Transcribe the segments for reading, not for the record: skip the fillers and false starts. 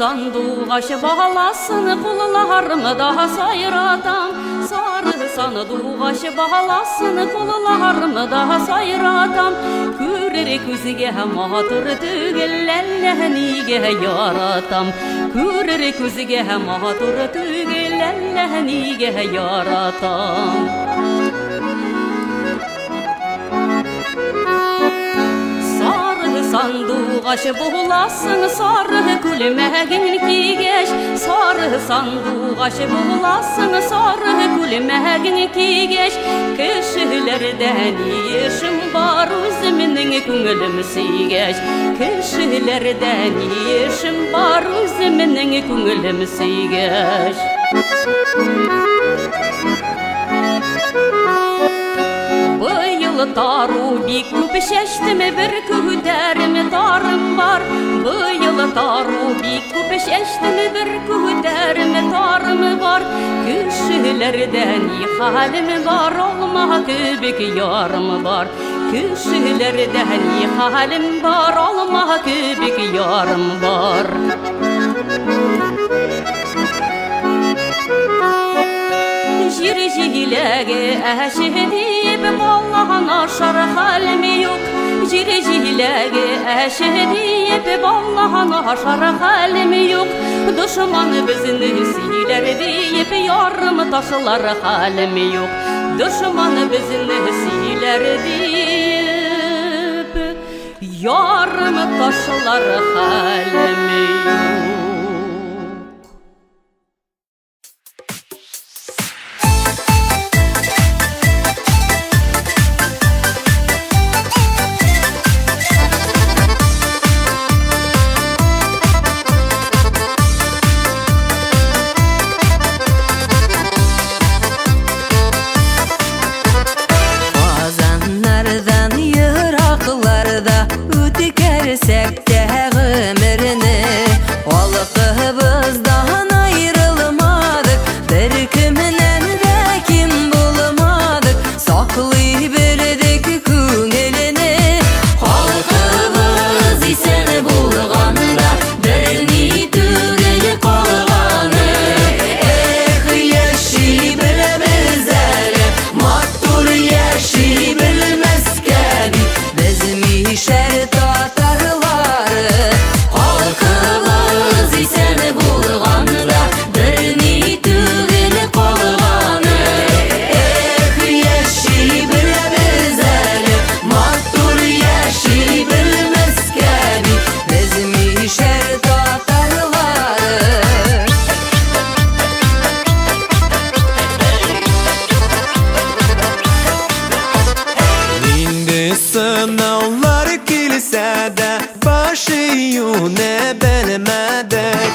sanduğaş balasını kullarımı daha sayratam. Sarı sanduğaş balasını kullarımı daha sayratam. Küreri küzge matur tügellellehnige yaratam. Küreri küzge matur tügellellehnige yaratam. Sanduğaş bulasın sarı külmegin kigeş. Sarı sanduğaş bulasın sarı külmegin kigeş. Kişilerden işim var özümün küngülüm sigeş. Kişilerden işim var özümün küngülüm sigeş. Taru bir küp şeştime bir kühüderim tarım var. Bu yıl taru bir küp şeştime bir kühüderim tarım var. Kişilerden halim var olmak büyük yarım var. Kişilerden halim var olmak büyük yarım var. Jirjilege eşhedip vallahan aşar halim yok. Jirjilege eşhedip vallahan aşar halim yok. Düşman bizni siler deyip yarım taşlar halim yok. Düşman bizni siler deyip yarım taşlar halim yok. Sınavlar kilisede başıyor ne bilmedek.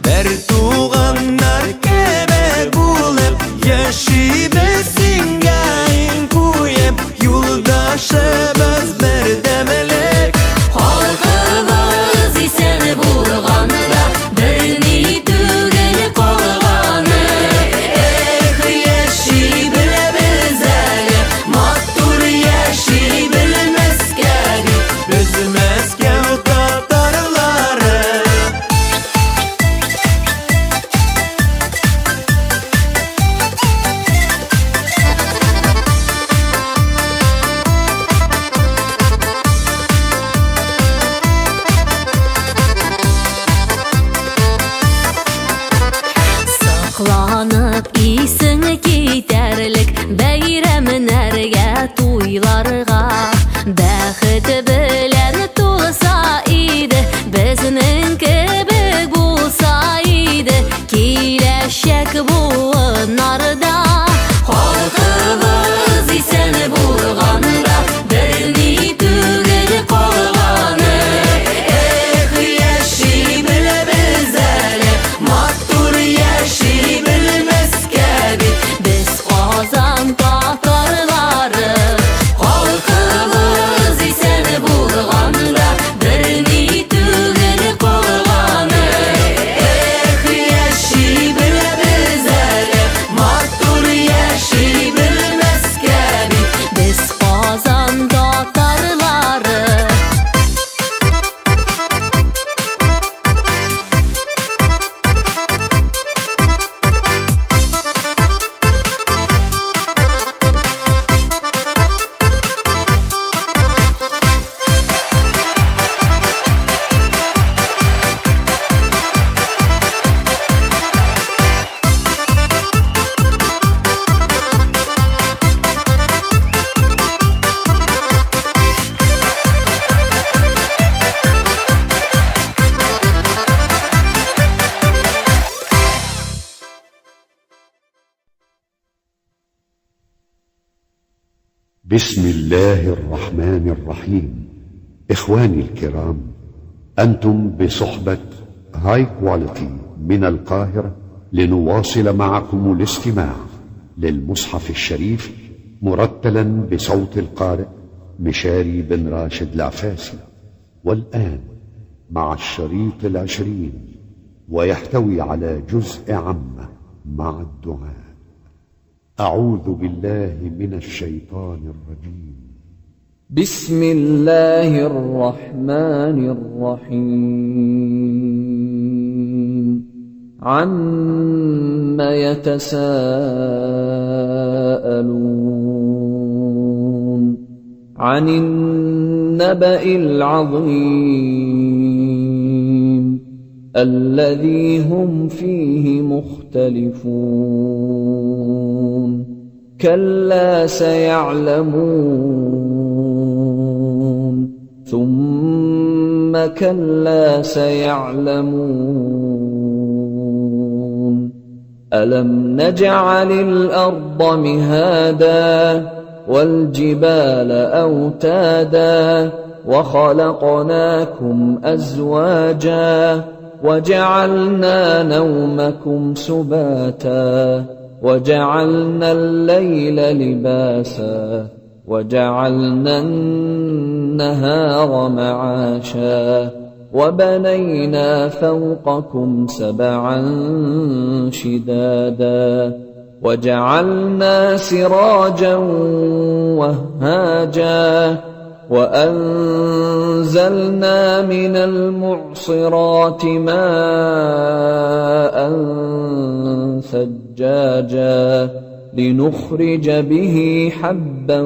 Bertuğanlar kebe bulup yaşayıbesin gayin kuyup yoldaşımız bir demelek. Halkımız isen bulğanla birini düğün kolğanı. Yaşayıbilemiz eli mattur yaşayıbilmez geri. Bizim eski tatarları Saklanıp isin giderlik beyreminlerge tuylarga. Bəxit bilen tulsa idi bizning gibi bulsa idi. Kileşek buğunlarda halkımız isen bulğanda birini düğün kolğanı. Yaşayıbilemiz eli mattur yaşayıbilmez gibi. Biz Qazan tatarları halkımız isen bulğanda birini düğün kolğanı. Yaşayıbilemiz eli بسم الله الرحمن الرحيم. إخواني الكرام، أنتم بصحبة هاي كواليتي من القاهرة لنواصل معكم الاستماع للمصحف الشريف مرتلا بصوت القارئ مشاري بن راشد العفاسي. والآن مع الشريط 20، ويحتوي على جزء عامة مع الدعاء. أعوذ بالله من الشيطان الرجيم. بسم الله الرحمن الرحيم. عَمَّ يتساءلون. عن النبأ العظيم الذي هم فيه مختلفون. كلا سيعلمون ثم كلا سيعلمون. ألم نجعل الأرض مهادا والجبال أوتادا وخلقناكم أزواجا وجعلنا نومكم سباتا وجعلنا الليل لباسا وجعلنا النهار معاشا وبنينا فوقكم سبعا شدادا وجعلنا سراجا وهاجا وأنزلنا من المعصرات ماء ثجاجا لنخرج به حبا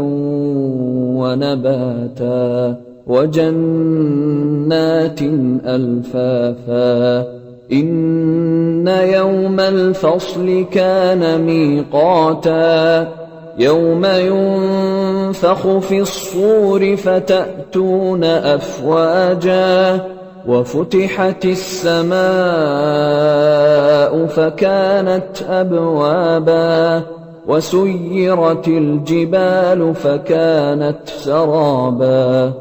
ونباتا وجنات ألفافا. إن يوم الفصل كان ميقاتا. يوم ينفخ في الصور فتأتون أفواجا وفتحت السماء فكانت أبوابا وسيرت الجبال فكانت سرابا.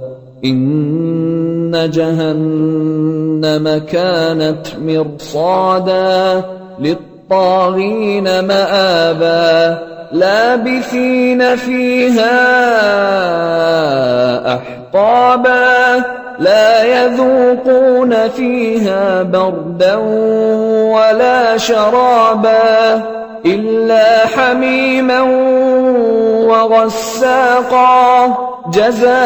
إن جهنم كانت مرصادا للطاغين مآبا. لابثين فيها أحقابا لا يذوقون فيها بردا ولا شرابا إلا حميما وغساقا جزاء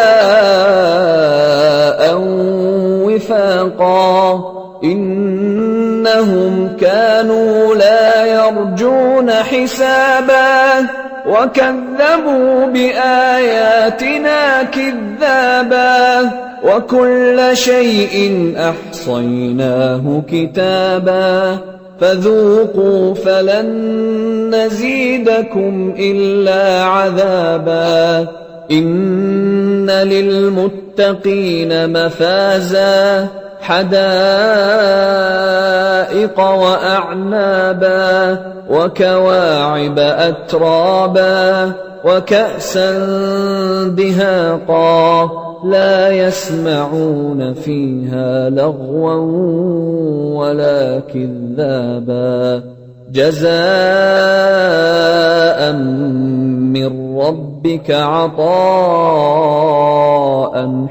وفاقا. إنهم كانوا لا يرجون حسابا وكذبوا بآياتنا كذابا وكل شيء أحصيناه كتابا. فذوقوا فلن نزيدكم إلا عذابا. إن للمتقين مفازا حدائق وأعنابا وكواعب أترابا وكأسا دهاقا لا يسمعون فيها لغوا ولا كذابا. جزاء من ربك عطاء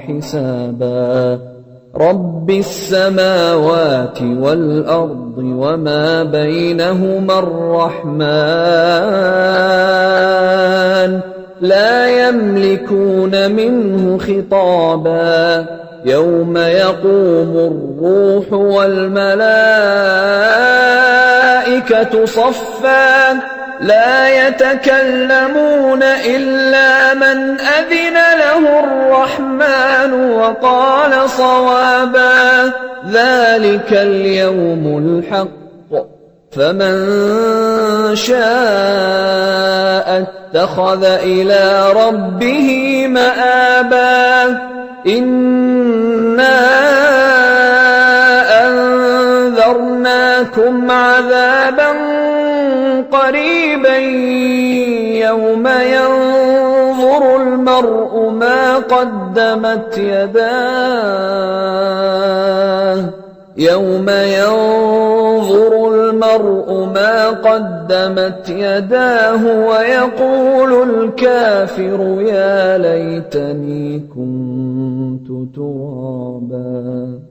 حسابا. رب السماوات والأرض وما بينهما الرحمن لا يملكون منه خطابا. يوم يقوم الروح والملائكة صفا لا يتكلمون إلا من أذن له الرحمن وقال صوابا. ذلك اليوم الحق فمن شاء اتخذ إلى ربه مآبا. إنا أنذرناكم عذابا قريبا يوم ينظر المرء ما قدمت يداه ويقول الكافر يا ليتني كنت ترابا